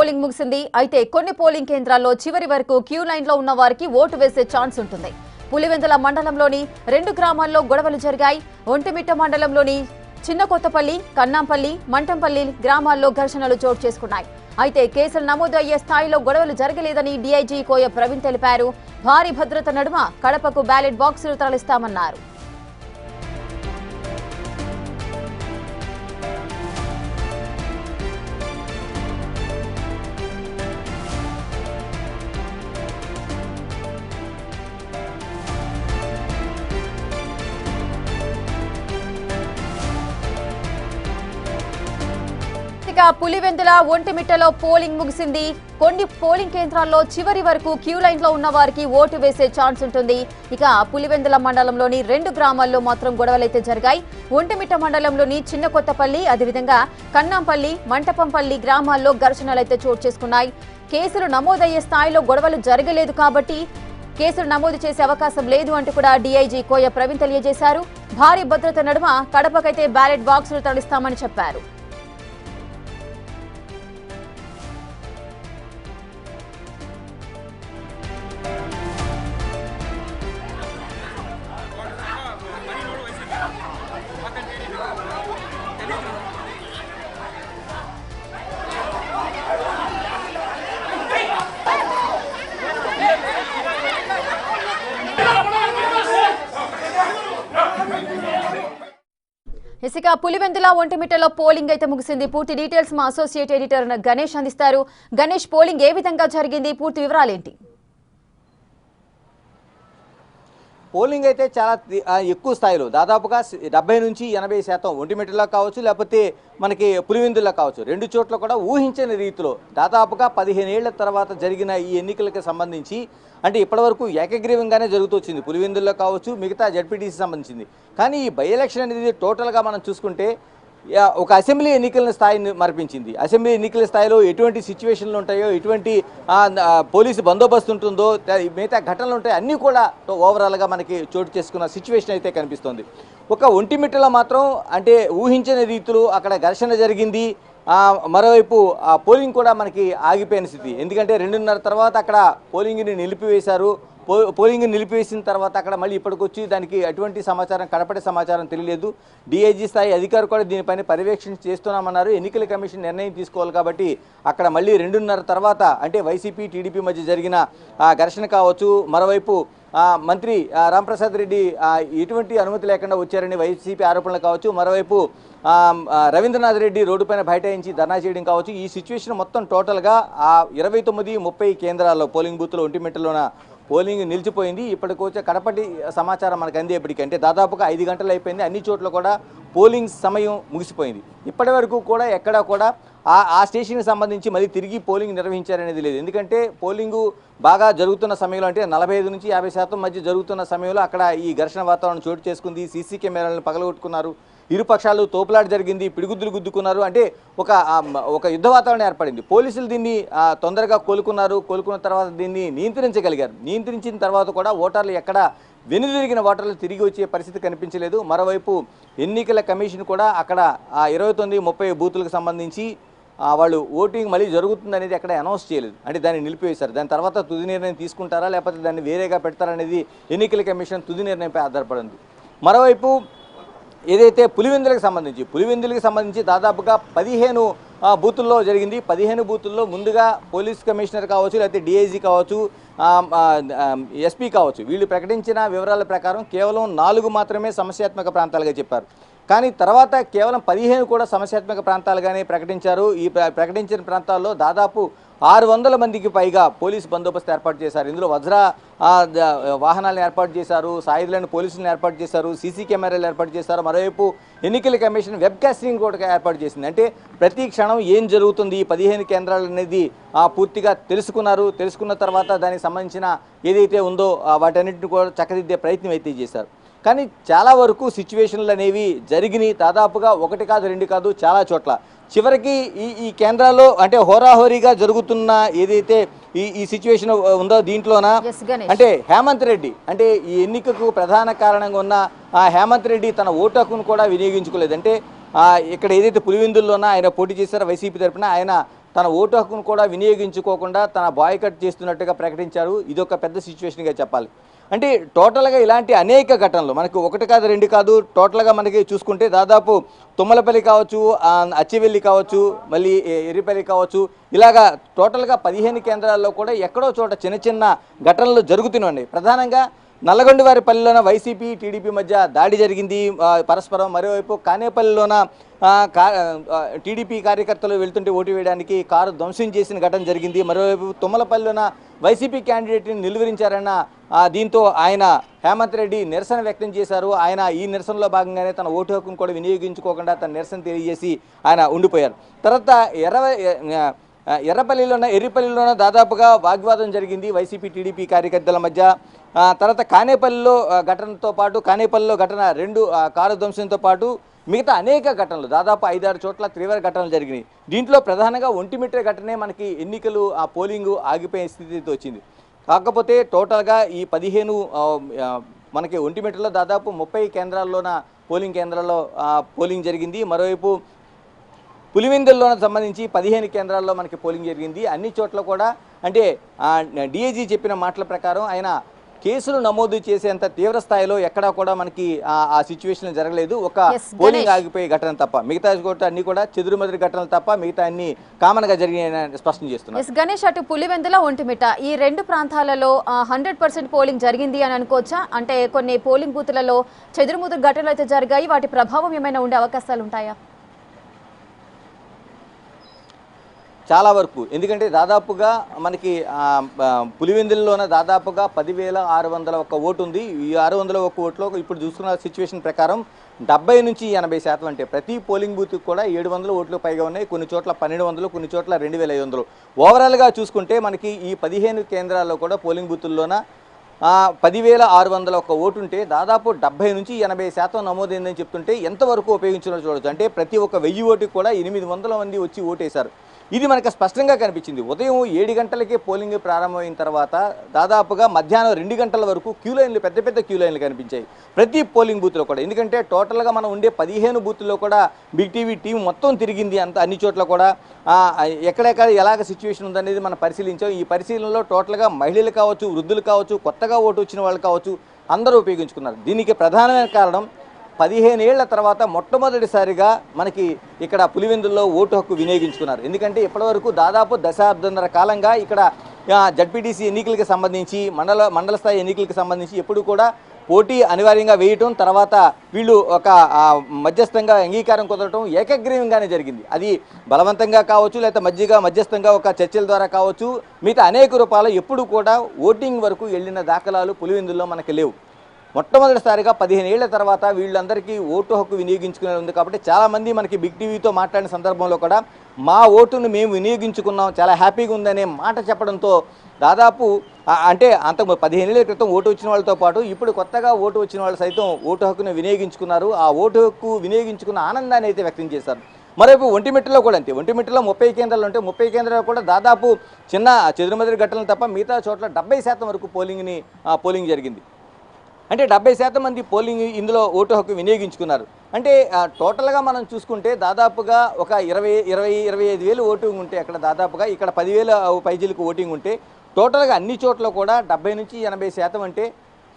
Polling ముగిసింది. అయితే కొన్ని పోలింగ్ కేంద్రాల్లో చివరి వరకు క్యూ లైన్ లో ఉన్న వారికి ఓటు వేసే ఛాన్స్ ఉంటుంది. పులివెందుల మండలంలోని 2 గ్రామాల్లో గొడవలు జరిగాయి. ఒంటిమిట్ట మండలంలోని చిన్నకొత్తపల్లి, కన్నాంపల్లి, మంటంపల్లి గ్రామాల్లో ఘర్షణలు చోటు చేసుకున్నాయి. అయితే కేసులు నమోదు అయ్యే స్థాయిలో గొడవలు జరగలేదని డీఐజీ కోయ ప్రవీణ్ తెలిపారు. భారీ భద్రత నడుమ కడపకు బ్యాలెట్ బాక్సులు తరలిస్తామన్నారు. పులివెందుల ఒంటిమిట్టలో పోలింగ్ ముగిసింది. కొన్ని పోలింగ్ కేంద్రాల్లో చివరి వరకు క్యూ లైన్ లో ఉన్న వారికి ఓటు వేసే ఛాన్స్ ఉంటుంది. ఇక పులివెందుల మండలంలోని 2 గ్రామాల్లో మాత్రం గొడవలైతే జరిగాయి. ఒంటిమిట్ట మండలంలోని చిన్నకొత్తపల్లి, అదేవిధంగా కన్నాంపల్లి, మంటపంపల్లి గ్రామాల్లో ఘర్షణలైతే చోటు చేసుకున్నాయి. కేసులు నమోదయ్యే స్థాయిలో గొడవలు జరగలేదు కాబట్టి కేసులు నమోదు చేసే అవకాశం లేదు అంటూ కూడా డీఐజీ కోయ ప్రవీణ్ తెలియజేశారు. భారీ భద్రత నడుమ కడపకైతే బ్యాలెట్ బాక్సులు తరలిస్తామని చెప్పారు. ఇక పులివెందుల ఒంటిమిట్టలో పోలింగ్ అయితే ముగిసింది. పూర్తి డీటెయిల్స్ మా అసోసియేట్ ఎడిటర్ గణేష్ అందిస్తారు. గణేష్, పోలింగ్ ఏ విధంగా జరిగింది? పూర్తి వివరాలేంటి? పోలింగ్ అయితే చాలా ఎక్కువ స్థాయిలో దాదాపుగా 70 నుంచి 80% ఒంటిమిట్టలో కావచ్చు, లేకపోతే మనకి పులివెందుల్లో కావచ్చు, 2 చోట్ల కూడా ఊహించని రీతిలో దాదాపుగా 15 ఏళ్ల తర్వాత జరిగిన ఈ ఎన్నికలకు సంబంధించి అంటే ఇప్పటివరకు ఏకగ్రీవంగానే జరుగుతూ వచ్చింది. పులివెందుల్లో కావచ్చు, మిగతా జడ్పీటీసీ సంబంధించింది. కానీ ఈ బై ఎలక్షన్ అనేది టోటల్గా మనం చూసుకుంటే ఒక అసెంబ్లీ ఎన్నికల స్థాయిని మరిపించింది. అసెంబ్లీ ఎన్నికల స్థాయిలో ఎటువంటి సిచ్యువేషన్లు ఉంటాయో, ఎటువంటి పోలీసు బందోబస్తు ఉంటుందో, మిగతా ఘటనలు ఉంటాయో అన్నీ కూడా ఓవరాల్గా మనకి చోటు చేసుకున్న సిచ్యువేషన్ అయితే కనిపిస్తోంది. ఒక ఒంటిమిట్టలో మాత్రం అంటే ఊహించని రీతిలో అక్కడ ఘర్షణ జరిగింది. మరోవైపు పోలింగ్ కూడా మనకి ఆగిపోయిన స్థితి. ఎందుకంటే 2:30 తర్వాత అక్కడ పోలింగ్ని నిలిపివేశారు. పోలింగ్ నిలిపివేసిన తర్వాత అక్కడ మళ్ళీ ఇప్పటికొచ్చి దానికి అటువంటి సమాచారం, కడపటి సమాచారం తెలియలేదు. డీఐజీ స్థాయి అధికారులు కూడా దీనిపైన పర్యవేక్షణ చేస్తున్నామన్నారు. ఎన్నికల కమిషన్ నిర్ణయం తీసుకోవాలి కాబట్టి అక్కడ మళ్ళీ 2:30 తర్వాత అంటే వైసీపీ టీడీపీ మధ్య జరిగిన ఘర్షణ కావచ్చు. మరోవైపు మంత్రి రాంప్రసాద్ రెడ్డి ఎటువంటి అనుమతి లేకుండా వచ్చారని వైసీపీ ఆరోపణలు కావచ్చు. మరోవైపు రవీంద్రనాథ్ రెడ్డి రోడ్డుపైన బైఠాయించి ధర్నా చేయడం కావచ్చు. ఈ సిచ్యువేషన్ మొత్తం టోటల్గా 29-30 కేంద్రాల్లో పోలింగ్ బూత్లో ఒంటిమిట్టలోన పోలింగ్ నిలిచిపోయింది. ఇప్పటికొచ్చే కడపటి సమాచారం మనకు అందేపటికి అంటే దాదాపుగా 5 గంటలు అయిపోయింది. అన్ని చోట్ల కూడా పోలింగ్ సమయం ముగిసిపోయింది. ఇప్పటి వరకు కూడా ఎక్కడా కూడా ఆ స్టేషన్కి సంబంధించి మళ్ళీ తిరిగి పోలింగ్ నిర్వహించారనేది లేదు. ఎందుకంటే పోలింగు బాగా జరుగుతున్న సమయంలో అంటే 45 నుంచి 50% మధ్య జరుగుతున్న సమయంలో అక్కడ ఈ ఘర్షణ వాతావరణం చోటు చేసుకుంది. సీసీ కెమెరాలను పగలగొట్టుకున్నారు. ఇరుపక్షాలు తోపులాట జరిగింది. పిడిగుద్దులు గుద్దుకున్నారు. అంటే ఒక యుద్ధ వాతావరణం ఏర్పడింది. పోలీసులు దీన్ని తొందరగా కోలుకున్న తర్వాత దీన్ని నియంత్రించగలిగారు. నియంత్రించిన తర్వాత కూడా ఓటర్లు ఎక్కడ వెనుదిరిగిన ఓటర్లు తిరిగి వచ్చే పరిస్థితి కనిపించలేదు. మరోవైపు ఎన్నికల కమిషన్ కూడా అక్కడ 29-30 బూతులకు సంబంధించి వాళ్ళు ఓటింగ్ మళ్ళీ జరుగుతుందనేది అక్కడ అనౌన్స్ చేయలేదు. అంటే దాన్ని నిలిపివేశారు. దాని తర్వాత తుది నిర్ణయం తీసుకుంటారా లేకపోతే దాన్ని వేరేగా పెడతారనేది ఎన్నికల కమిషన్ తుది నిర్ణయంపై ఆధారపడింది. మరోవైపు ఏదైతే పులివెందులకు సంబంధించి దాదాపుగా 15 బూతుల్లో జరిగింది. 15 బూతుల్లో ముందుగా పోలీస్ కమిషనర్ కావచ్చు, లేకపోతే డీఐజీ కావచ్చు, ఎస్పీ కావచ్చు, వీళ్ళు ప్రకటించిన వివరాల ప్రకారం కేవలం 4 మాత్రమే సమస్యాత్మక ప్రాంతాలుగా చెప్పారు. కానీ తర్వాత కేవలం 15 కూడా సమస్యాత్మక ప్రాంతాలుగానే ప్రకటించారు. ఈ ప్రకటించిన ప్రాంతాల్లో దాదాపు 600 మందికి పైగా పోలీసు బందోబస్తు ఏర్పాటు చేశారు. ఇందులో వజ్ర వాహనాలను ఏర్పాటు చేశారు, సాయుధులను పోలీసులను ఏర్పాటు చేశారు, సీసీ కెమెరాలు ఏర్పాటు చేశారు. మరోవైపు ఎన్నికల కమిషన్ వెబ్ కాస్టింగ్ కూడా ఏర్పాటు చేసింది. అంటే ప్రతి క్షణం ఏం జరుగుతుంది ఈ 15 కేంద్రాలు అనేది పూర్తిగా తెలుసుకున్న తర్వాత దానికి సంబంధించిన ఏదైతే ఉందో వాటన్నిటిని కూడా చక్కదిద్దే ప్రయత్నం అయితే చేశారు. కానీ చాలా వరకు సిచ్యువేషన్లు అనేవి జరిగినాయి. దాదాపుగా 1 కాదు 2 కాదు చాలా చోట్ల. చివరికి ఈ కేంద్రాల్లో అంటే హోరాహోరీగా జరుగుతున్న ఏదైతే ఈ సిచ్యువేషన్ ఉందో దీంట్లోన అంటే హేమంత్ రెడ్డి అంటే ఈ ఎన్నికకు ప్రధాన కారణంగా ఉన్న హేమంత్ రెడ్డి తన ఓటు హక్కును కూడా వినియోగించుకోలేదు. అంటే ఇక్కడ ఏదైతే పులివెందుల్లోన ఆయన పోటీ చేశారో వైసీపీ తరఫున ఆయన తన ఓటు హక్కును కూడా వినియోగించుకోకుండా తన బాయ్కట్ చేస్తున్నట్టుగా ప్రకటించారు. ఇది ఒక పెద్ద సిచ్యువేషన్గా చెప్పాలి. అంటే టోటల్గా ఇలాంటి అనేక ఘటనలు మనకు ఒకటి కాదు రెండు కాదు, టోటల్గా మనకి చూసుకుంటే దాదాపు తుమ్మలపల్లి కావచ్చు, అచ్చివెల్లి కావచ్చు, మళ్ళీ ఎర్రిపల్లి కావచ్చు, ఇలాగా టోటల్గా 15 కేంద్రాల్లో కూడా ఎక్కడో చోట చిన్న చిన్న ఘటనలు జరుగుతున్నాయి. ప్రధానంగా నల్లగొండవారిపల్లిలోన వైసీపీ టీడీపీ మధ్య దాడి జరిగింది పరస్పరం. మరోవైపు కానేపల్లిలోన టీడీపీ కార్యకర్తలు వెళ్తుంటే ఓటు వేయడానికి కారు ధ్వంసం చేసిన ఘటన జరిగింది. మరోవైపు తుమ్మలపల్లిలోన వైసీపీ క్యాండిడేట్ని నిలువరించారన్న దీంతో ఆయన హేమంత్ రెడ్డి నిరసన వ్యక్తం చేశారు. ఆయన ఈ నిరసనలో భాగంగానే తన ఓటు హక్కును కూడా వినియోగించుకోకుండా తన నిరసన తెలియజేసి ఆయన ఉండిపోయారు. తర్వాత ఎర్రిపల్లిలోన దాదాపుగా వాగ్వాదం జరిగింది వైసీపీ టీడీపీ కార్యకర్తల మధ్య. తర్వాత కానేపల్లిలో ఘటన 2 కారు ధ్వంసంతో పాటు మిగతా అనేక ఘటనలు దాదాపు 5-6 చోట్ల తీవ్ర ఘటనలు జరిగినాయి. దీంట్లో ప్రధానంగా ఒంటిమిట్ట ఘటనే మనకి ఎన్నికలు పోలింగ్ ఆగిపోయే స్థితితో వచ్చింది. కాకపోతే టోటల్గా ఈ 15 మనకి ఒంటిమిట్టలో దాదాపు 30 కేంద్రాల్లోన పోలింగ్ కేంద్రాల్లో పోలింగ్ జరిగింది. మరోవైపు పులివెందుల్లోన సంబంధించి 15 కేంద్రాల్లో మనకి పోలింగ్ జరిగింది. అన్ని చోట్ల కూడా అంటే డిఐజీ చెప్పిన మాటల ప్రకారం ఆయన కేసులు నమోదు చేసేంత తీవ్ర స్థాయిలో ఎక్కడా కూడా మనకి ఆ సిచ్యువేషన్ జరగలేదు. ఒక పోలింగ్ ఆగిపోయే ఘటన తప్ప మిగతా అన్ని కూడా చెదురుమదురు ఘటనలు తప్ప మిగతా అన్ని కామన్ గా జరిగినాయని స్పష్టం చేస్తున్నారు. గణేష్, అటు పులివెందుల ఒంటిమిట్ట ఈ 2 ప్రాంతాలలో 100% పోలింగ్ జరిగింది అని అనుకోవచ్చా? అంటే కొన్ని పోలింగ్ బూతులలో చెదురుముదురు ఘటనలు అయితే జరిగాయి, వాటి ప్రభావం ఏమైనా ఉండే అవకాశాలు ఉంటాయా? చాలా వరకు, ఎందుకంటే దాదాపుగా మనకి పులివెందుల్లోన దాదాపుగా 10,601 ఓటు ఉంది. ఈ 601 ఓట్లో ఇప్పుడు చూసుకున్న సిచ్యువేషన్ ప్రకారం 70 నుంచి 80% అంటే ప్రతి పోలింగ్ బూత్కి కూడా 700 ఓట్లు పైగా ఉన్నాయి. కొన్ని చోట్ల 1200, కొన్ని చోట్ల 2500. ఓవరాల్గా చూసుకుంటే మనకి ఈ 15 కేంద్రాల్లో కూడా పోలింగ్ బూతుల్లోన 10,601 ఓటు ఉంటే దాదాపు 70 నుంచి 80% నమోదైందని చెప్తుంటే ఎంతవరకు ఉపయోగించాలో చూడవచ్చు. అంటే ప్రతి ఒక్క 1000 ఓటుకి కూడా 800 మంది వచ్చి ఓటేశారు. ఇది మనకు స్పష్టంగా కనిపించింది. ఉదయం 7 గంటలకే పోలింగ్ ప్రారంభమైన తర్వాత దాదాపుగా మధ్యాహ్నం 2 గంటల వరకు క్యూ లైన్లు, పెద్ద పెద్ద క్యూ లైన్లు కనిపించాయి ప్రతి పోలింగ్ బూత్లో కూడా. ఎందుకంటే టోటల్గా మనం ఉండే 15 బూత్లో కూడా బిగ్ టీవీ టీం మొత్తం తిరిగింది. అన్ని చోట్ల కూడా ఎక్కడెక్కడ ఎలాగ సిచ్యువేషన్ ఉందనేది మనం పరిశీలించాం. ఈ పరిశీలనలో టోటల్గా మహిళలు కావచ్చు, వృద్ధులు కావచ్చు, కొత్తగా ఓటు వచ్చిన వాళ్ళు కావచ్చు, అందరూ ఉపయోగించుకున్నారు. దీనికి ప్రధానమైన కారణం 15 ఏళ్ల తర్వాత మొట్టమొదటిసారిగా మనకి ఇక్కడ పులివెందుల్లో ఓటు హక్కు వినియోగించుకున్నారు. ఎందుకంటే ఇప్పటివరకు దాదాపు దశాబ్దంన్నర కాలంగా ఇక్కడ జడ్పీటీసీ ఎన్నికలకు సంబంధించి, మండల స్థాయి ఎన్నికలకు సంబంధించి ఎప్పుడు కూడా పోటీ అనివార్యంగా వేయటం, తర్వాత వీళ్ళు ఒక మధ్యస్థంగా అంగీకారం కుదరటం ఏకగ్రీవంగానే జరిగింది. అది బలవంతంగా కావచ్చు, లేకపోతే మధ్యస్థంగా ఒక చర్చల ద్వారా కావచ్చు, మిగతా అనేక రూపాయలు ఎప్పుడు కూడా ఓటింగ్ వరకు వెళ్ళిన దాఖలాలు పులివెందుల్లో మనకి లేవు. మొట్టమొదటిసారిగా 15 ఏళ్ల తర్వాత వీళ్ళందరికీ ఓటు హక్కు వినియోగించుకునే ఉంది. కాబట్టి చాలామంది మనకి బిగ్ టీవీతో మాట్లాడిన సందర్భంలో కూడా మా ఓటును మేము వినియోగించుకున్నాం, చాలా హ్యాపీగా ఉందనే మాట చెప్పడంతో దాదాపు అంటే అంతకు 15 ఏళ్ల క్రితం ఓటు వచ్చిన వాళ్ళతో పాటు ఇప్పుడు కొత్తగా ఓటు వచ్చిన వాళ్ళు సైతం ఓటు హక్కును వినియోగించుకున్నారు. ఆ ఓటు హక్కు వినియోగించుకున్న ఆనందాన్ని అయితే వ్యక్తం చేశారు. మరోవైపు ఒంటిమిట్టలో కూడా అంతే. ఒంటిమిట్టలో 30 కేంద్రాలు ఉంటే 30 కేంద్రాలు కూడా దాదాపు చిన్న చెదురుమదురు ఘటనలు తప్ప మిగతా చోట్ల 70% వరకు పోలింగ్ జరిగింది. అంటే 70% మంది పోలింగ్ ఇందులో ఓటు హక్కు వినియోగించుకున్నారు. అంటే టోటల్గా మనం చూసుకుంటే దాదాపుగా ఒక 25 వేలు ఓటింగ్ ఉంటే అక్కడ దాదాపుగా ఇక్కడ 10,000 పైజీలకు ఓటింగ్ ఉంటే టోటల్గా అన్ని చోట్ల కూడా 70 నుంచి 80% అంటే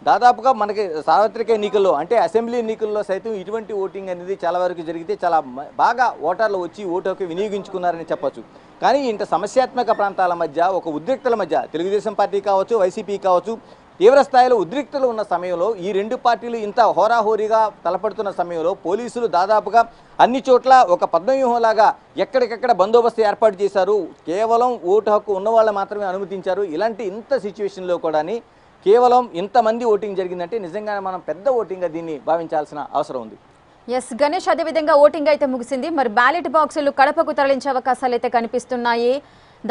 దాదాపుగా మనకి సార్వత్రిక ఎన్నికల్లో అంటే అసెంబ్లీ ఎన్నికల్లో సైతం ఇటువంటి ఓటింగ్ అనేది చాలా వరకు జరిగితే చాలా బాగా ఓటర్లు వచ్చి ఓటు హక్కు వినియోగించుకున్నారని చెప్పొచ్చు. కానీ ఇంత సమస్యాత్మక ప్రాంతాల మధ్య, ఒక ఉద్రిక్తల మధ్య తెలుగుదేశం పార్టీ కావచ్చు, వైసీపీ కావచ్చు, తీవ్ర స్థాయిలో ఉద్రిక్తలు ఉన్న సమయంలో ఈ 2 పార్టీలు ఇంత హోరాహోరీగా తలపడుతున్న సమయంలో పోలీసులు దాదాపుగా అన్ని చోట్ల ఒక పద్మవ్యూహంలాగా ఎక్కడికెక్కడ బందోబస్తు ఏర్పాటు చేశారు. కేవలం ఓటు హక్కు ఉన్న వాళ్ళు మాత్రమే అనుమతించారు. ఇలాంటి ఇంత సిచ్యువేషన్లో కూడా కేవలం ఇంతమంది ఓటింగ్ జరిగిందంటే నిజంగానే మనం పెద్ద ఓటింగ్గా దీన్ని భావించాల్సిన అవసరం ఉంది. ఎస్ గణేష్, అదేవిధంగా ఓటింగ్ అయితే ముగిసింది. మరి బ్యాలెట్ బాక్సులు కడపకు తరలించే అవకాశాలు అయితే కనిపిస్తున్నాయి.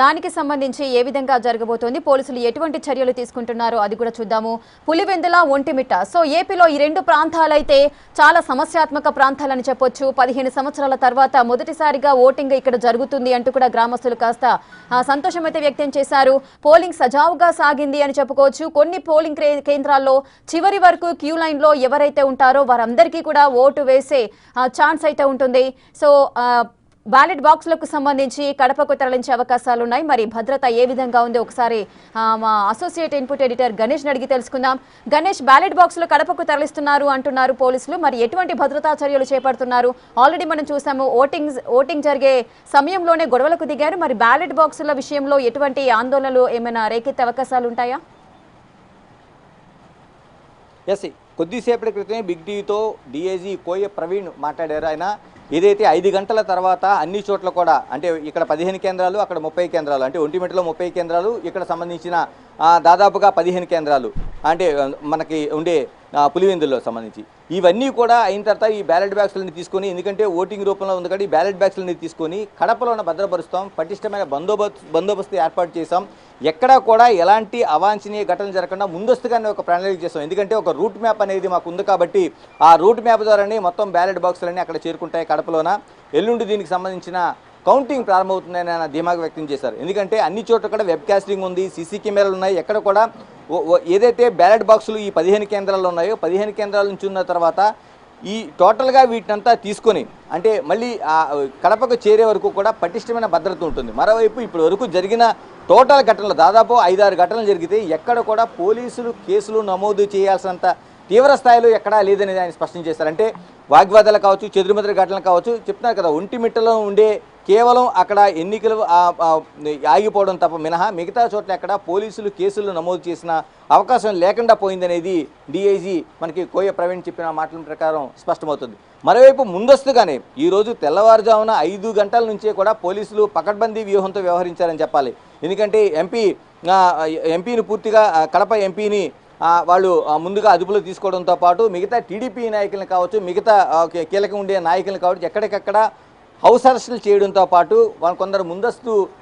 దానికి సంబంధించి ఏ విధంగా జరగబోతోంది, పోలీసులు ఎటువంటి చర్యలు తీసుకుంటున్నారో అది కూడా చూద్దాము. పులివెందుల, ఒంటిమిట్ట, సో ఏపీలో ఈ 2 ప్రాంతాలైతే చాలా సమస్యాత్మక ప్రాంతాలని చెప్పొచ్చు. 15 సంవత్సరాల తర్వాత మొదటిసారిగా ఓటింగ్ ఇక్కడ జరుగుతుంది అంటూ కూడా గ్రామస్తులు కాస్త సంతోషం అయితే వ్యక్తం చేశారు. పోలింగ్ సజావుగా సాగింది అని చెప్పుకోవచ్చు. కొన్ని పోలింగ్ కేంద్రాల్లో చివరి వరకు క్యూ లైన్లో ఎవరైతే ఉంటారో వారందరికీ కూడా ఓటు వేసే ఛాన్స్ అయితే ఉంటుంది. సో బ్యాలెట్ బాక్సులకు సంబంధించి కడపకు తరలించే అవకాశాలు ఉన్నాయి. మరి భద్రత ఏ విధంగా ఉంది ఒకసారి మా అసోసియేట్ ఇన్పుట్ ఎడిటర్ గణేష్ అడిగి తెలుసుకుందాం. గణేష్, బ్యాలెట్ బాక్సులు కడపకు తరలిస్తున్నారు అంటున్నారు పోలీసులు, మరి ఎటువంటి భద్రతా చర్యలు చేపడుతున్నారు? ఆల్రెడీ మనం చూసాము ఓటింగ్ జరిగే సమయంలోనే గొడవలకు దిగారు. మరి బ్యాలెట్ బాక్సుల విషయంలో ఎటువంటి ఆందోళనలు ఏమైనా రేకెత్తే అవకాశాలు ఉంటాయా? ఎస్, కొద్దిసేపటి క్రితమే బిగ్ టీవీతో డీఐజీ కోయ ప్రవీణ్ మాట్లాడారు. ఆయన ఏదైతే 5 గంటల తర్వాత అన్ని చోట్ల కూడా, అంటే ఇక్కడ 15 కేంద్రాలు, అక్కడ 30 కేంద్రాలు, అంటే ఒంటిమిట్టలో 30 కేంద్రాలు, ఇక్కడ సంబంధించిన దాదాపుగా 15 కేంద్రాలు, అంటే మనకి ఉండే పులివెందుల్లో సంబంధించి ఇవన్నీ కూడా అయిన తర్వాత ఈ బ్యాలెట్ బ్యాగ్స్లని తీసుకొని, ఎందుకంటే ఓటింగ్ రూపంలో ఉంది కాబట్టి ఈ బ్యాలెట్ బ్యాగ్స్లని తీసుకొని కడపలోనే భద్రపరుస్తాం, పటిష్టమైన బందోబస్తు ఏర్పాటు చేసాం, ఎక్కడా కూడా ఎలాంటి అవాంఛనీయ ఘటనలు జరగకుండా ముందస్తుగానే ఒక ప్రణాళిక చేస్తాం. ఎందుకంటే ఒక రూట్ మ్యాప్ అనేది మాకు ఉంది కాబట్టి ఆ రూట్ మ్యాప్ ద్వారానే మొత్తం బ్యాలెట్ బాక్సులన్నీ అక్కడ చేరుకుంటాయి కడపలోన. ఎల్లుండి దీనికి సంబంధించిన కౌంటింగ్ ప్రారంభమవుతుందని ఆయన ధీమాగా వ్యక్తం చేశారు. ఎందుకంటే అన్ని చోట్ల కూడా వెబ్ కాస్టింగ్ ఉంది, సీసీ కెమెరాలు ఉన్నాయి, ఎక్కడ కూడా ఏదైతే బ్యాలెట్ బాక్సులు ఈ 15 కేంద్రాల్లో ఉన్నాయో 15 కేంద్రాల నుంచి ఉన్న తర్వాత ఈ టోటల్గా వీటినంతా తీసుకొని, అంటే మళ్ళీ కడపకు చేరే వరకు కూడా పటిష్టమైన భద్రత ఉంటుంది. మరోవైపు ఇప్పటి వరకు జరిగిన టోటల్ ఘటనలు దాదాపు 5-6 ఘటనలు జరిగితే ఎక్కడ కూడా పోలీసులు కేసులు నమోదు చేయాల్సినంత తీవ్ర స్థాయిలో ఎక్కడా లేదనేది ఆయన స్పష్టం చేశారు. అంటే వాగ్వాదాలు కావచ్చు, చెదురుమదురు ఘటనలు కావచ్చు, చెప్తున్నారు కదా, ఒంటిమిట్టలో ఉండే కేవలం అక్కడ ఎన్నికలు ఆగిపోవడం తప్ప మినహా మిగతా చోట్ల ఎక్కడ పోలీసులు కేసులు నమోదు చేసిన అవకాశం లేకుండా పోయిందనేది డీఐజీ మనకి కోయ ప్రవీణ్ చెప్పిన మాటల ప్రకారం స్పష్టమవుతుంది. మరోవైపు ముందస్తుగానే ఈరోజు తెల్లవారుజామున 5 గంటల నుంచే కూడా పోలీసులు పకడ్బందీ వ్యూహంతో వ్యవహరించారని చెప్పాలి. ఎందుకంటే ఎంపీని పూర్తిగా కడప ఎంపీని వాళ్ళు ముందుగా అదుపులో తీసుకోవడంతో పాటు మిగతా టీడీపీ నాయకులను కావచ్చు, మిగతా కీలకం ఉండే నాయకులను కావచ్చు, ఎక్కడికక్కడ హౌస్ అరెస్టులు చేయడంతో పాటు వాళ్ళు కొందరు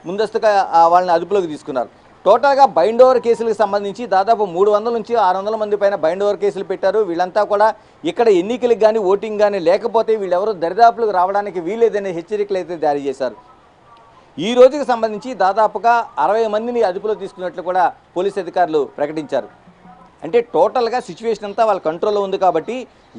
ముందస్తుగా వాళ్ళని అదుపులోకి తీసుకున్నారు. టోటల్గా బైండ్ ఓవర్ కేసులకు సంబంధించి దాదాపు 300 నుంచి 600 మంది పైన బైండ్ ఓవర్ కేసులు పెట్టారు. వీళ్ళంతా కూడా ఇక్కడ ఎన్నికలకు కానీ ఓటింగ్ కానీ లేకపోతే వీళ్ళెవరూ దరిదాపులకు రావడానికి వీలేదనే హెచ్చరికలు అయితే జారీ చేశారు. ఈ రోజుకి సంబంధించి దాదాపుగా 60 మందిని అదుపులో తీసుకున్నట్లు కూడా పోలీసు అధికారులు ప్రకటించారు. అంటే టోటల్గా సిచ్యువేషన్ అంతా వాళ్ళ కంట్రోల్లో ఉంది కాబట్టి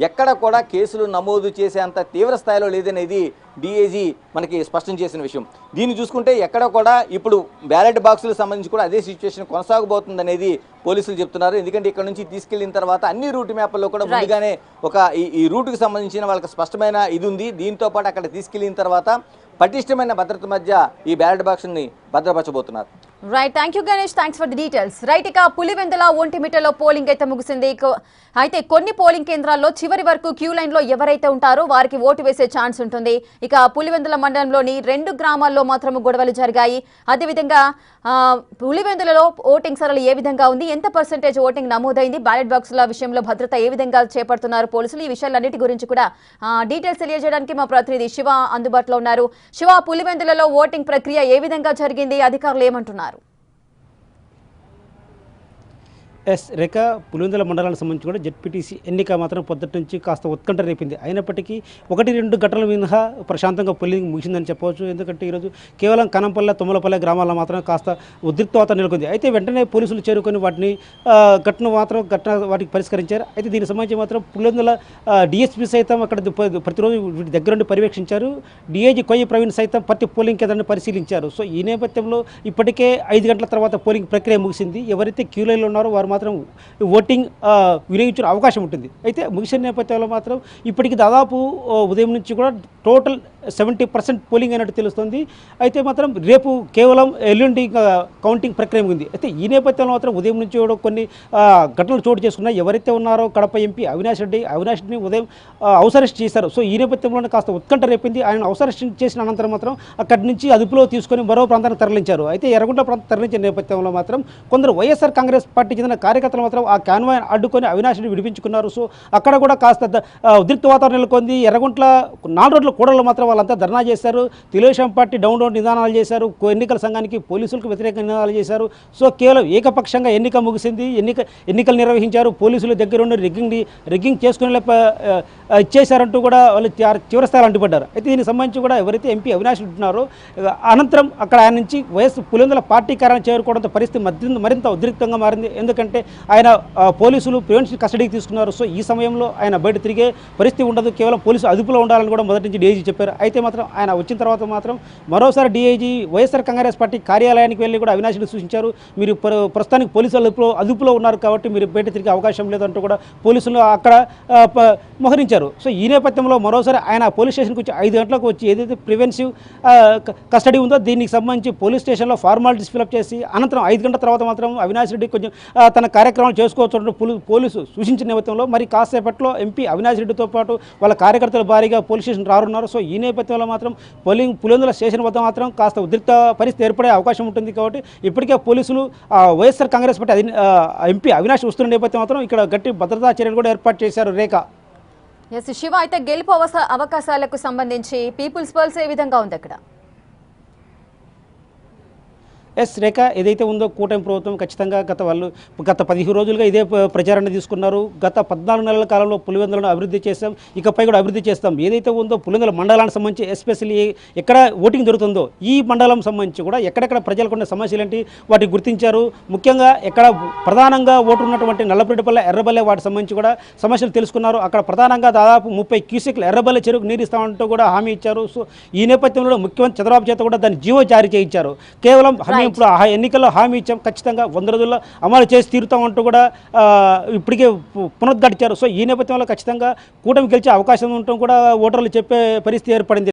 ఎక్కడ కూడా కేసులు నమోదు చేసే అంత తీవ్ర స్థాయిలో లేదనేది డీఐజీ మనకి స్పష్టం చేసిన విషయం. దీన్ని చూసుకుంటే ఎక్కడ కూడా ఇప్పుడు బ్యాలెట్ బాక్సులకు సంబంధించి కూడా అదే సిచ్యువేషన్ కొనసాగబోతుందనేది పోలీసులు చెప్తున్నారు. ఎందుకంటే ఇక్కడ నుంచి తీసుకెళ్లిన తర్వాత అన్ని రూట్ మ్యాప్ల్లో కూడా ముందుగానే ఒక ఈ రూట్కి సంబంధించిన వాళ్ళకి స్పష్టమైన ఇది ఉంది. దీంతో పాటు అక్కడ తీసుకెళ్లిన తర్వాత పటిష్టమైన భద్రత మధ్య ఈ బ్యాలెట్ బాక్స్ని భద్రపరచబోతున్నారు. Right, thank you Ganesh, thanks for the details. Right, ఇక పులివెందుల ఒంటిమిట్టలో పోలింగ్ అయితే ముగిసింది. అయితే కొన్ని పోలింగ్ కేంద్రాల్లో చివరి వరకు క్యూ లైన్ లో ఎవరైతే ఉంటారో వారికి ఓటు వేసే ఛాన్స్ ఉంటుంది. ఇక పులివెందుల మండలంలోని 2 గ్రామాల్లో మాత్రం గొడవలు జరిగాయి. అదేవిధంగా పులివెందులలో ఓటింగ్ సరళి ఏ విధంగా ఉంది, ఎంత పర్సెంటేజ్ ఓటింగ్ నమోదైంది, బ్యాలెట్ బాక్సుల విషయంలో భద్రత ఏ విధంగా చేపడుతున్నారు పోలీసులు, ఈ విషయాలన్నిటి గురించి కూడా డీటెయిల్స్ తెలియజేయడానికి మా ప్రతినిధి శివ అందుబాటులో ఉన్నారు. శివ, పులివెందులలో ఓటింగ్ ప్రక్రియ ఏ విధంగా జరిగింది, అధికారులు ఏమంటున్నారు? రేఖ, పులివెందుల మండలానికి సంబంధించి కూడా జెడ్పీటీసీ ఎన్నిక మాత్రం పొద్దుటి నుంచి కాస్త ఉత్కంఠ రేపింది. అయినప్పటికీ 1-2 ఘటనల మినహా ప్రశాంతంగా పోలింగ్ ముగిసిందని చెప్పవచ్చు. ఎందుకంటే ఈరోజు కేవలం కనంపల్లె, తుమ్మలపల్లె గ్రామాల్లో మాత్రం కాస్త ఉద్రిక్తత నెలకొంది. అయితే వెంటనే పోలీసులు చేరుకొని వాటిని వాటికి పరిష్కరించారు. అయితే దీనికి సంబంధించి మాత్రం పులివెందుల డిఎస్పీ సైతం అక్కడ ప్రతిరోజు వీటి దగ్గరుండి పర్యవేక్షించారు. డిఐజీ కోయ ప్రవీణ్ సైతం ప్రతి పోలింగ్ కేంద్రాన్ని పరిశీలించారు. సో ఈ నేపథ్యంలో ఇప్పటికే 5 గంటల తర్వాత పోలింగ్ ప్రక్రియ ముగిసింది. ఎవరైతే క్యూ లైన్లో ఉన్నారో వారు మాత్రం ఓటింగ్ వినియోగించిన అవకాశం ఉంటుంది. అయితే ముగిసిన నేపథ్యంలో మాత్రం ఇప్పటికి దాదాపు ఉదయం నుంచి కూడా టోటల్ 70% పోలింగ్ అయినట్టు తెలుస్తుంది. అయితే మాత్రం రేపు కేవలం ఎల్లుండి కౌంటింగ్ ప్రక్రియ ఉంది. అయితే ఈ నేపథ్యంలో మాత్రం ఉదయం నుంచి కూడా కొన్ని ఘటనలు చోటు చేసుకున్నాయి. ఎవరైతే ఉన్నారో కడప ఎంపీ అవినాష్ రెడ్డిని ఉదయం హౌస్ అరెస్ట్ చేశారు. సో ఈ నేపథ్యంలోనే కాస్త ఉత్కంఠ రేపింది. ఆయన హౌస్ అరెస్ట్ చేసిన అనంతరం మాత్రం అక్కడి నుంచి అదుపులో తీసుకొని మరో ప్రాంతానికి తరలించారు. అయితే ఎర్రగుంట ప్రాంతం తరలించిన నేపథ్యంలో మాత్రం కొందరు వైఎస్ఆర్ కాంగ్రెస్ పార్టీ చెందిన కార్యకర్తలు మాత్రం ఆ కాన్వాయ్ అడ్డుకొని అవినాష్ రెడ్డి విడిపించుకున్నారు. సో అక్కడ కూడా కాస్త ఉద్రిక్త వాతావరణం నెలకొంది. ఎర్రగుంట్ల 4 రోడ్ల కూడల్లో మాత్రం వాళ్ళంతా ధర్నా చేశారు. తెలుగుదేశం పార్టీ డౌన్ నిదానాలు చేశారు. ఎన్నికల సంఘానికి పోలీసులకు వ్యతిరేక నినాదాలు చేశారు. సో కేవలం ఏకపక్షంగా ఎన్నిక ముగిసింది. ఎన్నికలు నిర్వహించారు. పోలీసులు దగ్గరుండి రిగ్గింగ్ చేసుకుని ఇచ్చేశారంటూ కూడా వాళ్ళు చివరిస్థాయిలో అంటుపడ్డారు. అయితే దీనికి సంబంధించి కూడా ఎవరైతే ఎంపీ అవినాష్ ఉంటున్నారో అనంతరం అక్కడ ఆయన నుంచి పులివెందుల పార్టీ కార్యాలయం చేరుకోవడంతో పరిస్థితి మరింత ఉద్రిక్తంగా మారింది. ఎందుకంటే ఆయన పోలీసులు ప్రివెన్షన్ కస్టడీకి తీసుకున్నారు. సో ఈ సమయంలో ఆయన బయట తిరిగే పరిస్థితి ఉండదు. కేవలం పోలీసు అదుపులో ఉండాలని కూడా మొదటి నుంచి డీజీ చెప్పారు. అయితే మాత్రం ఆయన వచ్చిన తర్వాత మాత్రం మరోసారి డీఐజీ వైఎస్ఆర్ కాంగ్రెస్ పార్టీ కార్యాలయానికి వెళ్ళి కూడా అవినాష్ రెడ్డి సూచించారు, మీరు ప్రస్తుతానికి పోలీసులు అదుపులో ఉన్నారు కాబట్టి మీరు బయట తిరిగే అవకాశం లేదంటూ కూడా పోలీసులు అక్కడ మోహరించారు. సో ఈ నేపథ్యంలో మరోసారి ఆయన పోలీస్ స్టేషన్కి వచ్చి 5 గంటలకు వచ్చి ఏదైతే ప్రివెన్సివ్ కస్టడీ ఉందో దీనికి సంబంధించి పోలీస్ స్టేషన్లో ఫార్మాలిటీస్ ఫిలప్ చేసి అనంతరం 5 గంటల తర్వాత మాత్రం అవినాష్ రెడ్డి కొంచెం తన కార్యక్రమాలు చేసుకోవచ్చు పోలీసు సూచించిన నేపథ్యంలో మరి కాసేపట్లో ఎంపీ అవినాష్ రెడ్డితో పాటు వాళ్ళ కార్యకర్తలు భారీగా పోలీస్ స్టేషన్ రానున్నారు. సో ఈ నేపథ్యంలో మాత్రం పులివెందుల స్టేషన్ వద్ద మాత్రం కాస్త ఉద్రిక్త పరిస్థితి ఏర్పడే అవకాశం ఉంటుంది. కాబట్టి ఇప్పటికే పోలీసులు వైఎస్ఆర్ కాంగ్రెస్ పార్టీ ఎంపీ అవినాష్ వస్తున్న నేపథ్యం మాత్రం ఇక్కడ గట్టి భద్రతా చర్యలు కూడా ఏర్పాటు చేశారు. రేఖ శివ, అయితే గెలుపు అవకాశాలకు సంబంధించి పీపుల్స్ పల్స్ ఏ విధంగా ఉంది అక్కడ? రేఖ ఏదైతే ఉందో కూటమి ప్రభుత్వం ఖచ్చితంగా గత 15 రోజులుగా ఇదే ప్రచారాన్ని తీసుకున్నారు. గత 14 నెలల కాలంలో పులివెందులను అభివృద్ధి చేస్తాం, ఇకపై కూడా అభివృద్ధి చేస్తాం. ఏదైతే ఉందో పులివెందుల మండలానికి సంబంధించి ఎస్పెషల్లీ ఎక్కడ ఓటింగ్ జరుగుతుందో ఈ మండలం సంబంధించి కూడా ఎక్కడెక్కడ ప్రజలకు ఉన్న సమస్యలు ఏంటి వాటిని గుర్తించారు. ముఖ్యంగా ఎక్కడ ప్రధానంగా ఓటు ఉన్నటువంటి నల్లపరెడ్డిపల్లె, ఎర్రబల్లె వాటికి సంబంధించి కూడా సమస్యలు తెలుసుకున్నారు. అక్కడ ప్రధానంగా దాదాపు 30 క్యూసెక్లు ఎర్రబల్లె చెరువుకు నీరు ఇస్తామంటూ కూడా హామీ ఇచ్చారు. సో ఈ నేపథ్యంలో ముఖ్యమంత్రి చంద్రబాబు చేత కూడా దాన్ని జీవో జారీ చేయించారు. కేవలం ఇప్పుడు ఆ ఎన్నికల్లో హామీ ఇచ్చాం, ఖచ్చితంగా 100 రోజుల్లో అమలు చేసి తీరుతామంటూ కూడా ఇప్పటికే పునరుద్ధరించారు. సో ఈ నేపథ్యంలో ఖచ్చితంగా కూటమి గెలిచే అవకాశం ఉండటం కూడా ఓటర్లు చెప్పే పరిస్థితి ఏర్పడింది.